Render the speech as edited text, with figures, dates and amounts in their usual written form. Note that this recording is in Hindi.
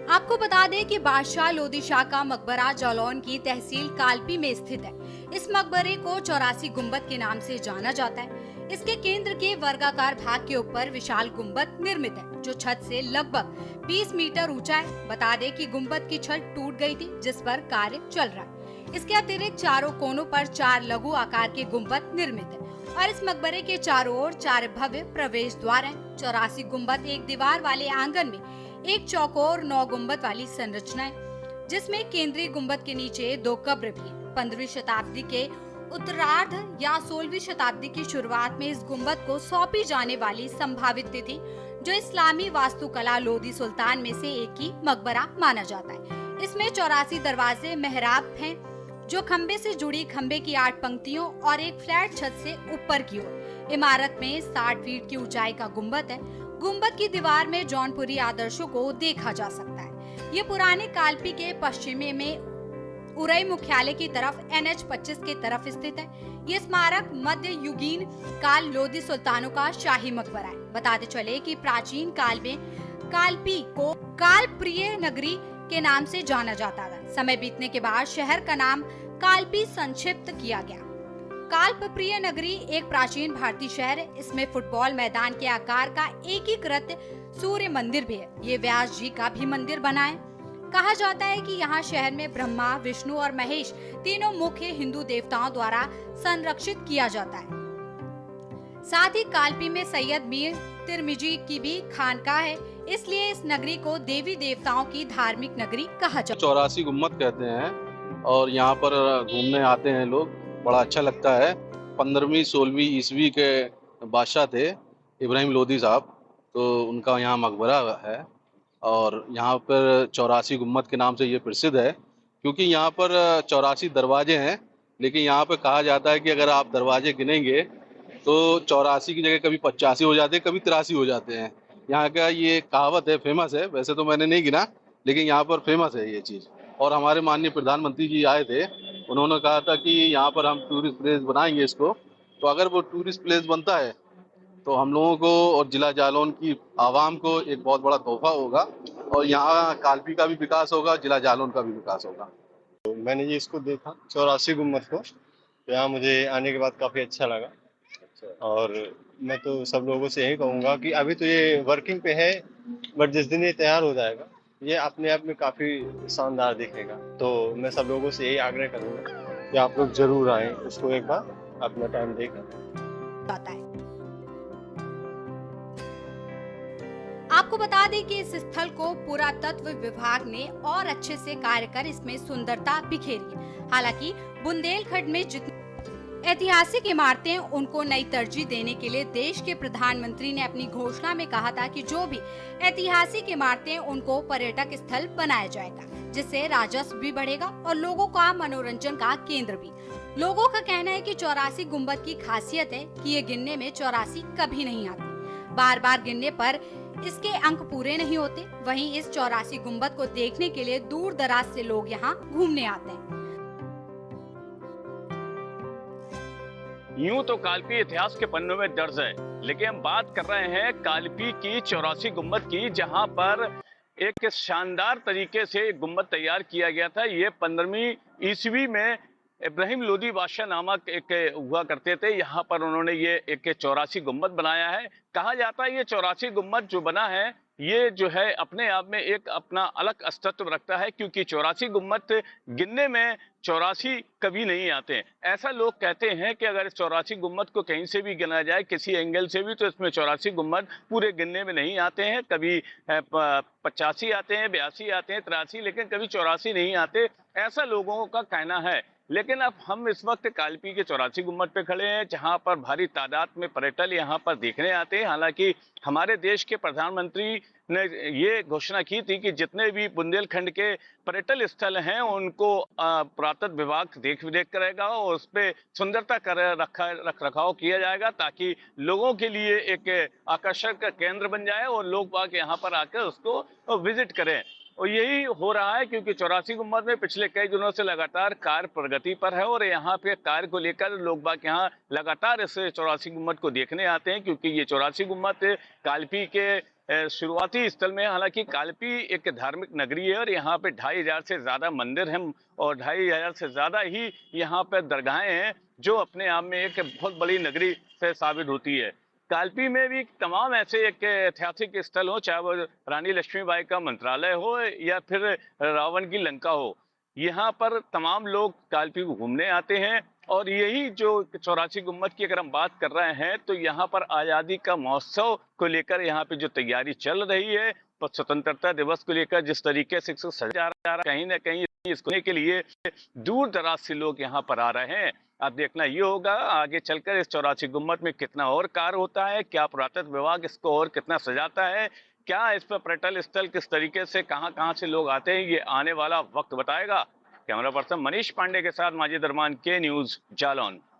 आपको बता दें कि बादशाह लोदी शाह का मकबरा जालौन की तहसील कालपी में स्थित है। इस मकबरे को 84 गुम्बद के नाम से जाना जाता है। इसके केंद्र के वर्गाकार भाग के ऊपर विशाल गुम्बद निर्मित है, जो छत से लगभग 20 मीटर ऊंचा है। बता दें कि गुम्बद की छत टूट गई थी, जिस पर कार्य चल रहा है। इसके अतिरिक्त चारों कोनों पर 4 लघु आकार के गुम्बद निर्मित है और इस मकबरे के चारों ओर 4 भव्य प्रवेश द्वार हैं। 84 गुम्बद एक दीवार वाले आंगन में एक चौकोर 9 गुम्बद वाली संरचना है, जिसमें केंद्रीय गुम्बद के नीचे 2 कब्र भी है। 15वीं शताब्दी के उत्तरार्ध या 16वीं शताब्दी की शुरुआत में इस गुम्बद को सौंपी जाने वाली संभावित तिथि, जो इस्लामी वास्तुकला लोदी सुल्तान में से एक ही मकबरा माना जाता है। इसमें 84 दरवाजे मेहराब हैं, जो खंबे से जुड़ी खंबे की 8 पंक्तियों और एक फ्लैट छत से ऊपर की ओर। इमारत में 60 फीट की ऊंचाई का गुम्बद है। गुम्बद की दीवार में जौनपुरी आदर्शों को देखा जा सकता है। ये पुराने कालपी के पश्चिमी में उरई मुख्यालय की तरफ NH 25 की तरफ स्थित है। ये स्मारक मध्य युगीन काल लोदी सुल्तानों का शाही मकबरा है। बताते चले कि प्राचीन काल में कालपी को कालप्रिय नगरी के नाम से जाना जाता था। समय बीतने के बाद शहर का नाम कालपी संक्षिप्त किया गया। कालप्रिय नगरी एक प्राचीन भारतीय शहर है। इसमें फुटबॉल मैदान के आकार का एकीकृत सूर्य मंदिर भी है। ये व्यास जी का भी मंदिर बना है। कहा जाता है कि यहाँ शहर में ब्रह्मा, विष्णु और महेश तीनों मुख्य हिंदू देवताओं द्वारा संरक्षित किया जाता है। साथ ही कालपी में सैयद मीर तिरमिजी की भी खानकाह है, इसलिए इस नगरी को देवी देवताओं की धार्मिक नगरी कहा जाता है। 84 गुम्बद कहते हैं और यहाँ पर घूमने आते हैं लोग, बड़ा अच्छा लगता है। 15वीं 16वीं ईस्वी के बादशाह थे इब्राहिम लोदी साहब, तो उनका यहाँ मकबरा है और यहाँ पर 84 गुम्बद के नाम से ये प्रसिद्ध है, क्योंकि यहाँ पर 84 दरवाजे हैं। लेकिन यहाँ पर कहा जाता है कि अगर आप दरवाजे गिनेंगे तो 84 की जगह कभी 85 हो जाते हैं, कभी 83 हो जाते हैं। यहाँ का ये कहावत है, फेमस है। वैसे तो मैंने नहीं गिना, लेकिन यहाँ पर फेमस है ये चीज़। और हमारे माननीय प्रधानमंत्री जी आए थे, उन्होंने कहा था कि यहाँ पर हम टूरिस्ट प्लेस बनाएंगे इसको। तो अगर वो टूरिस्ट प्लेस बनता है तो हम लोगों को और जिला जालौन की आवाम को एक बहुत बड़ा तोहफा होगा और यहाँ कालपी का भी विकास होगा, जिला जालौन का भी विकास होगा। तो मैंने ये इसको देखा 84 गुम्बद को, तो यहाँ मुझे आने के बाद काफ़ी अच्छा लगा। और मैं तो सब लोगों से यही कहूँगा कि अभी तो ये वर्किंग पे है, बट जिस दिन ये तैयार हो जाएगा ये अपने आप में काफ़ी शानदार दिखेगा। तो मैं सब लोगों से यही आग्रह करूँगा कि आप लोग जरूर आएँ, उसको एक बार अपना टाइम देकर। आपको बता दें कि इस स्थल को पुरातत्व विभाग ने और अच्छे से कार्य कर इसमें सुंदरता बिखेरी है। हालांकि बुंदेलखंड में जितनी ऐतिहासिक इमारतें, उनको नई तरजीह देने के लिए देश के प्रधानमंत्री ने अपनी घोषणा में कहा था कि जो भी ऐतिहासिक इमारतें, उनको पर्यटक स्थल बनाया जाएगा, जिससे राजस्व भी बढ़ेगा और लोगों का मनोरंजन का केंद्र भी। लोगों का कहना है कि 84 गुम्बद की खासियत है कि ये गिनने में 84 कभी नहीं आती। बार बार गिनने पर इसके अंक पूरे नहीं होते। वहीं इस 84 गुम्बद को देखने के लिए दूर दराज से लोग यहाँ घूमने आते हैं। यूं तो कालपी इतिहास के पन्नों में दर्ज है, लेकिन हम बात कर रहे हैं कालपी की 84 गुम्बद की, जहां पर एक शानदार तरीके से गुम्बद तैयार किया गया था। ये 15वीं ईस्वी में इब्राहिम लोदी बादशाह नामक एक हुआ करते थे। यहाँ पर उन्होंने ये एक 84 गुम्बद बनाया है। कहा जाता है ये 84 गुम्बद जो बना है, ये जो है अपने आप में एक अपना अलग अस्तित्व रखता है, क्योंकि 84 गुम्बद गिनने में 84 कभी नहीं आते। ऐसा लोग कहते हैं कि अगर इस 84 गुम्बद को कहीं से भी गिना जाए, किसी एंगल से भी, तो इसमें 84 गुम्बद पूरे गिनने में नहीं आते हैं। कभी 85 आते हैं, 82 आते हैं, 83, लेकिन कभी 84 नहीं आते, ऐसा लोगों का कहना है। लेकिन अब हम इस वक्त कालपी के 84 गुम्बद पे खड़े हैं, जहां पर भारी तादाद में पर्यटक यहां पर देखने आते हैं। हालांकि हमारे देश के प्रधानमंत्री ने ये घोषणा की थी कि जितने भी बुंदेलखंड के पर्यटन स्थल हैं उनको पुरातत्व विभाग देख करेगा और उस पर सुंदरता कर रख रखाव किया जाएगा, ताकि लोगों के लिए एक आकर्षक केंद्र बन जाए और लोग बाग यहाँ पर आकर उसको विजिट करें। और यही हो रहा है क्योंकि 84 गुम्बद में पिछले कई दिनों से लगातार कार्य प्रगति पर है और यहाँ पे कार्य को लेकर लोग बाग यहाँ लगातार इस 84 गुम्बद को देखने आते हैं, क्योंकि ये 84 गुम्बद कालपी के शुरुआती स्थल में, हालांकि कालपी एक धार्मिक नगरी है और यहाँ पे 2500 से ज्यादा मंदिर हैं और 2500 से ज्यादा ही यहाँ पे दरगाहें हैं, जो अपने आप में एक बहुत बड़ी नगरी से साबित होती है। कालपी में भी तमाम ऐसे एक ऐतिहासिक स्थल हो, चाहे वो रानी लक्ष्मीबाई का मंत्रालय हो या फिर रावण की लंका हो, यहाँ पर तमाम लोग कालपी को घूमने आते हैं। और यही जो 84 गुम्बद की अगर हम बात कर रहे हैं तो यहाँ पर आजादी का महोत्सव को लेकर यहाँ पे जो तैयारी चल रही है, स्वतंत्रता दिवस को लेकर जिस तरीके से इसको सजा जा रहा है, कहीं ना कहीं इसको के लिए दूर दराज से लोग यहाँ पर आ रहे हैं। अब देखना ये होगा आगे चलकर इस 84 गुम्बद में कितना और कार्य होता है, क्या पुरातत्व विभाग इसको और कितना सजाता है, क्या इस पर पर्यटन स्थल किस तरीके से कहां से लोग आते हैं, ये आने वाला वक्त बताएगा। कैमरा पर्सन मनीष पांडे के साथ माजिद अरमान, के न्यूज, जालौन।